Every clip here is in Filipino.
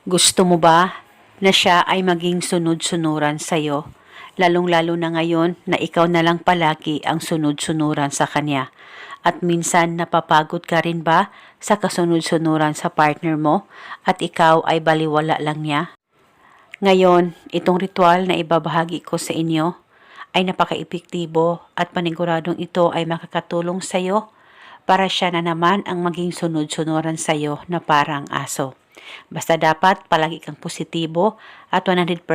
Gusto mo ba na siya ay maging sunod-sunuran sa'yo? Lalong-lalo na ngayon na ikaw na lang palagi ang sunod-sunuran sa kanya. At minsan napapagod ka rin ba sa kasunod-sunuran sa partner mo at ikaw ay baliwala lang niya? Ngayon, itong ritual na ibabahagi ko sa inyo ay napaka-epektibo at paniguradong ito ay makakatulong sa iyo para siya na naman ang maging sunod-sunuran sa iyo na parang aso. Basta dapat palagi kang positibo at 100%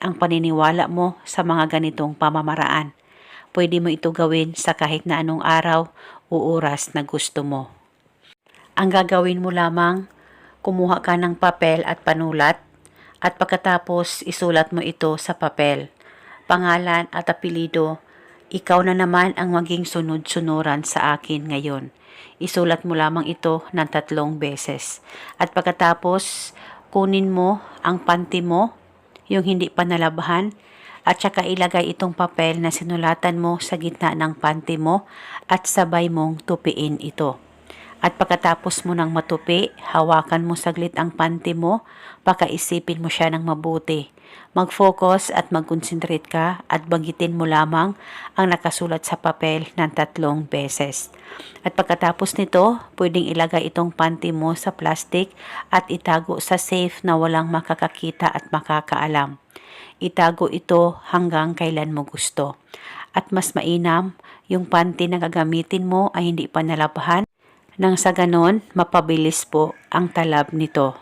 ang paniniwala mo sa mga ganitong pamamaraan. Pwede mo ito gawin sa kahit na anong araw o oras na gusto mo. Ang gagawin mo lamang, kumuha ka ng papel at panulat at pagkatapos isulat mo ito sa papel. Pangalan at apelido, ikaw na naman ang maging sunod-sunuran sa akin ngayon. Isulat mo lamang ito ng 3 beses. At pagkatapos, kunin mo ang panty mo, yung hindi pa nalabahan, at saka ilagay itong papel na sinulatan mo sa gitna ng panty mo at sabay mong tupiin ito. At pagkatapos mo nang matupi, hawakan mo saglit ang panty mo, pakaisipin mo siya ng mabuti. Mag-focus at mag-concentrate ka at banggitin mo lamang ang nakasulat sa papel ng 3 beses. At pagkatapos nito, pwedeng ilagay itong panty mo sa plastic at itago sa safe na walang makakakita at makakaalam. Itago ito hanggang kailan mo gusto. At mas mainam, yung panty na gagamitin mo ay hindi pa nalabahan nang sa ganon mapabilis po ang talab nito.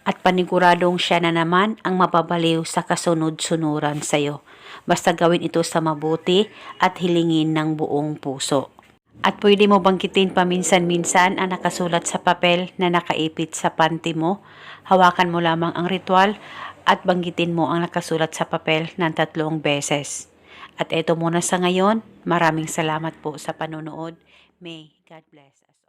At paniguradong siya na naman ang mapabaliw sa kasunod-sunuran sa iyo. Basta gawin ito sa mabuti at hilingin ng buong puso. At pwede mo banggitin paminsan-minsan ang nakasulat sa papel na nakaipit sa panty mo. Hawakan mo lamang ang ritual at banggitin mo ang nakasulat sa papel ng 3 beses. At eto muna sa ngayon, maraming salamat po sa panonood. May God bless us.